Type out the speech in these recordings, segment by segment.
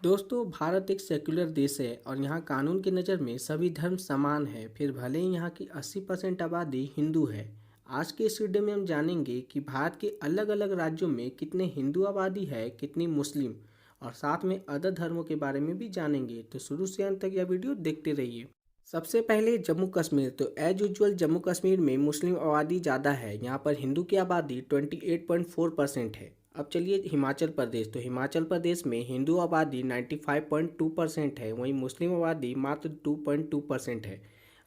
दोस्तों, भारत एक सेक्युलर देश है और यहाँ कानून की नज़र में सभी धर्म समान है। फिर भले ही यहाँ की 80% आबादी हिंदू है। आज के इस वीडियो में हम जानेंगे कि भारत के अलग अलग राज्यों में कितने हिंदू आबादी है, कितनी मुस्लिम, और साथ में अदर धर्मों के बारे में भी जानेंगे। तो शुरू से अंत तक यह वीडियो देखते रहिए। सबसे पहले जम्मू कश्मीर। तो एज यूजुअल जम्मू कश्मीर में मुस्लिम आबादी ज़्यादा है। यहाँ पर हिंदू की आबादी 28.4% है। अब चलिए हिमाचल प्रदेश। तो हिमाचल प्रदेश में हिंदू आबादी 95.2% है, वहीं मुस्लिम आबादी मात्र 2.2% है।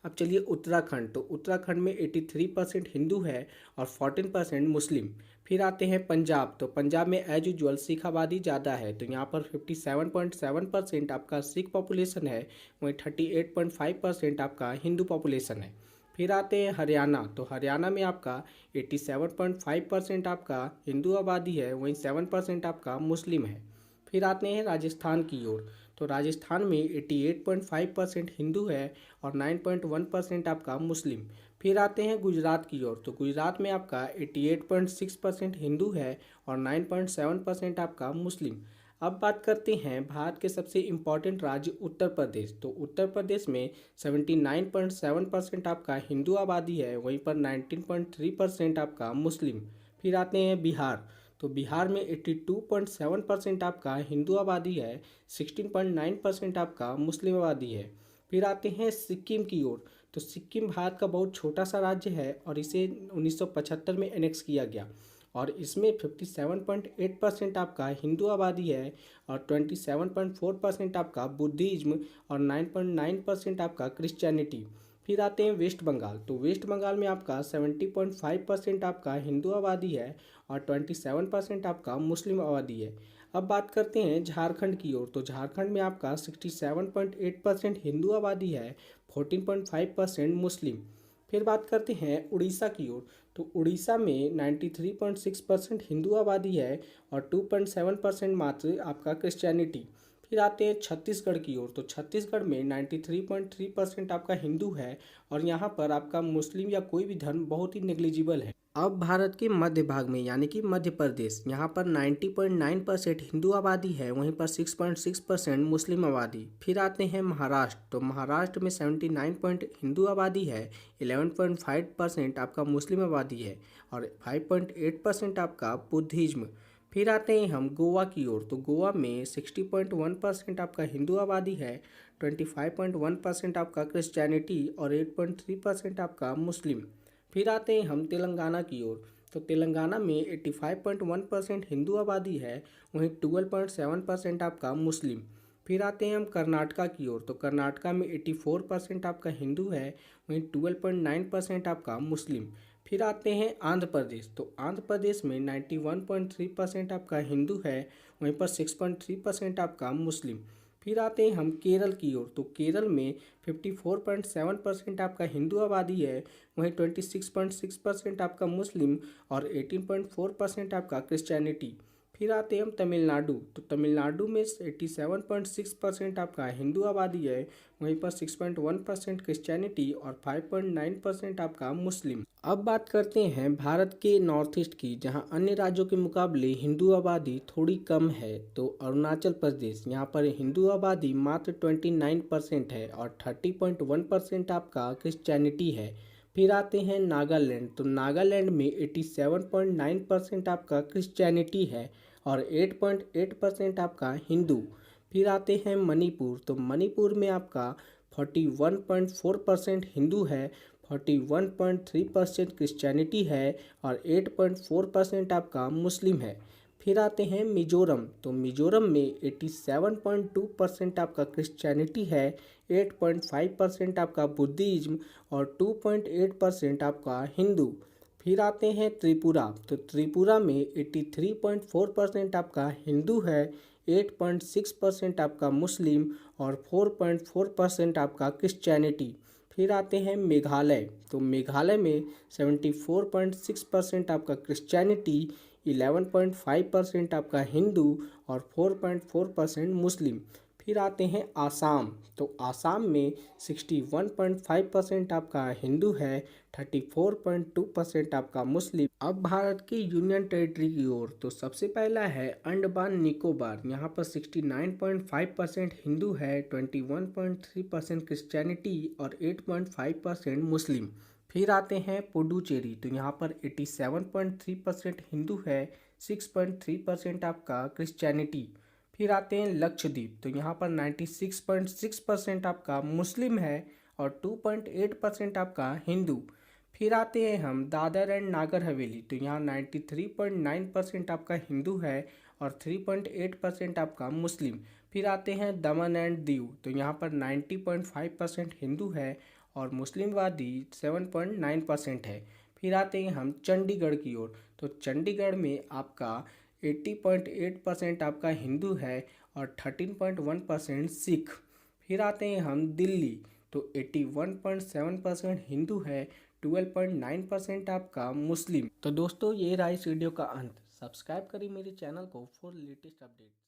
अब चलिए उत्तराखंड। तो उत्तराखंड में 83% हिंदू है और 14% मुस्लिम। फिर आते हैं पंजाब। तो पंजाब में एज यूजुअल सिख आबादी ज़्यादा है। तो यहाँ पर 57.7% आपका सिख पॉपुलेशन है, वहीं 38.5% आपका हिंदू पॉपुलेशन है। फिर आते हैं हरियाणा। तो हरियाणा में आपका 87.5% आपका हिंदू आबादी है, वहीं 7% आपका मुस्लिम है। फिर आते हैं राजस्थान की ओर। तो राजस्थान में 88.5% हिंदू है और 9.1% आपका मुस्लिम। फिर आते हैं गुजरात की ओर। तो गुजरात में आपका 88.6% हिंदू है और 9.7% आपका मुस्लिम। अब बात करते हैं भारत के सबसे इम्पॉर्टेंट राज्य उत्तर प्रदेश। तो उत्तर प्रदेश में 79.7% आपका हिंदू आबादी है, वहीं पर 19.3% आपका मुस्लिम। फिर आते हैं बिहार। तो बिहार में 82.7% आपका हिंदू आबादी है, 16.9% आपका मुस्लिम आबादी है। फिर आते हैं सिक्किम की ओर। तो सिक्किम भारत का बहुत छोटा सा राज्य है और इसे 1975 में एनेक्स किया गया, और इसमें 57.8% आपका हिंदू आबादी है और 27.4% आपका बुद्धिज्म और 9.9% आपका क्रिश्चियनिटी। फिर आते हैं वेस्ट बंगाल। तो वेस्ट बंगाल में आपका 70.5% आपका हिंदू आबादी है और 27% आपका मुस्लिम आबादी है। अब बात करते हैं झारखंड की ओर। तो झारखंड में आपका 67.8% हिंदू आबादी है, 14.5% मुस्लिम। फिर बात करते हैं उड़ीसा की ओर। तो उड़ीसा में 93.6% हिंदू आबादी है और 2.7% मात्र आपका क्रिश्चियनिटी। फिर आते हैं छत्तीसगढ़ की ओर। तो छत्तीसगढ़ में 93.3% आपका हिंदू है और यहाँ पर आपका मुस्लिम या कोई भी धर्म बहुत ही नेग्लिजिबल है। अब भारत के मध्य भाग में यानी कि मध्य प्रदेश, यहाँ पर 90.9% हिंदू आबादी है, वहीं पर 6.6% मुस्लिम आबादी। फिर आते हैं महाराष्ट्र। तो महाराष्ट्र में 79 पॉइंट हिंदू आबादी है, 11.5% आपका मुस्लिम आबादी है और 5.8% आपका बुद्धिज्म। फिर आते हैं हम गोवा की ओर। तो गोवा में 60.1% आपका हिंदू आबादी है, 25.1% आपका क्रिश्चियनिटी और 8.3% आपका मुस्लिम। फिर आते हैं हम तेलंगाना की ओर। तो तेलंगाना में 85.1% हिंदू आबादी है, वहीं 12.7% आपका मुस्लिम। फिर आते हैं हम कर्नाटका की ओर। तो कर्नाटका में 84% आपका हिंदू है, वहीं 12.9% आपका मुस्लिम। फिर आते हैं आंध्र प्रदेश। तो आंध्र प्रदेश में 91.3% आपका हिंदू है, वहीं पर 6.3% आपका मुस्लिम। फिर आते हैं हम केरल की ओर। तो केरल में 54.7% आपका हिंदू आबादी है, वहीं 26.6% आपका मुस्लिम और 18.4% आपका क्रिश्चियनिटी। फिर आते हैं हम तमिलनाडु। तो तमिलनाडु में 87.6% आपका हिंदू आबादी है, वहीं पर 6.1% क्रिश्चियनिटी और 5.9% आपका मुस्लिम। अब बात करते हैं भारत के नॉर्थ ईस्ट की, जहां अन्य राज्यों के मुकाबले हिंदू आबादी थोड़ी कम है। तो अरुणाचल प्रदेश, यहाँ पर हिंदू आबादी मात्र 29% है और 30.1% आपका क्रिश्चियनिटी है। फिर आते हैं नागालैंड। तो नागालैंड में 87.9% आपका क्रिश्चियनिटी है और 8.8% आपका हिंदू। फिर आते हैं मणिपुर। तो मणिपुर में आपका 41.4% हिंदू है, 41.3% क्रिश्चियनिटी है और 8.4% आपका मुस्लिम है। फिर आते हैं मिजोरम। तो मिजोरम में 87.2% आपका क्रिश्चियनिटी है, 8.5% आपका बुद्धिज्म और 2.8% आपका हिंदू। फिर आते हैं त्रिपुरा। तो त्रिपुरा में 83.4% आपका हिंदू है, 8.6% आपका मुस्लिम और 4.4% आपका क्रिश्चियनिटी। फिर आते हैं मेघालय। तो मेघालय में 74.6% आपका क्रिश्चियनिटी, 11.5% आपका हिंदू और 4.4% मुस्लिम। फिर आते हैं आसाम। तो आसाम में 61.5% आपका हिंदू है, 34.2% आपका मुस्लिम। अब भारत की यूनियन टेरिटरी की ओर, तो सबसे पहला है अंडमान निकोबार। यहाँ पर 69.5% हिंदू है, 21.3% क्रिश्चियनिटी और 8.5% मुस्लिम। फिर आते हैं पुडुचेरी। तो यहाँ पर 87.3% हिंदू है, 6.3% आपका क्रिश्चियनिटी। फिर आते हैं लक्षद्वीप। तो यहाँ पर 96.6% आपका मुस्लिम है और 2.8% आपका हिंदू। फिर आते हैं हम दादर एंड नागर हवेली। तो यहाँ 93.9% आपका हिंदू है और 3.8% आपका मुस्लिम। फिर आते हैं दमन एंड दीव। तो यहाँ पर 90.5% हिंदू है और मुस्लिमवादी 7.9% है। फिर आते हैं हम चंडीगढ़ की ओर। तो चंडीगढ़ में आपका 80.8% आपका हिंदू है और 13.1% सिख। फिर आते हैं हम दिल्ली। तो 81.7% हिंदू है, 12.9% आपका मुस्लिम। तो दोस्तों ये रहा इस वीडियो का अंत। सब्सक्राइब करिए मेरे चैनल को फॉर लेटेस्ट अपडेट।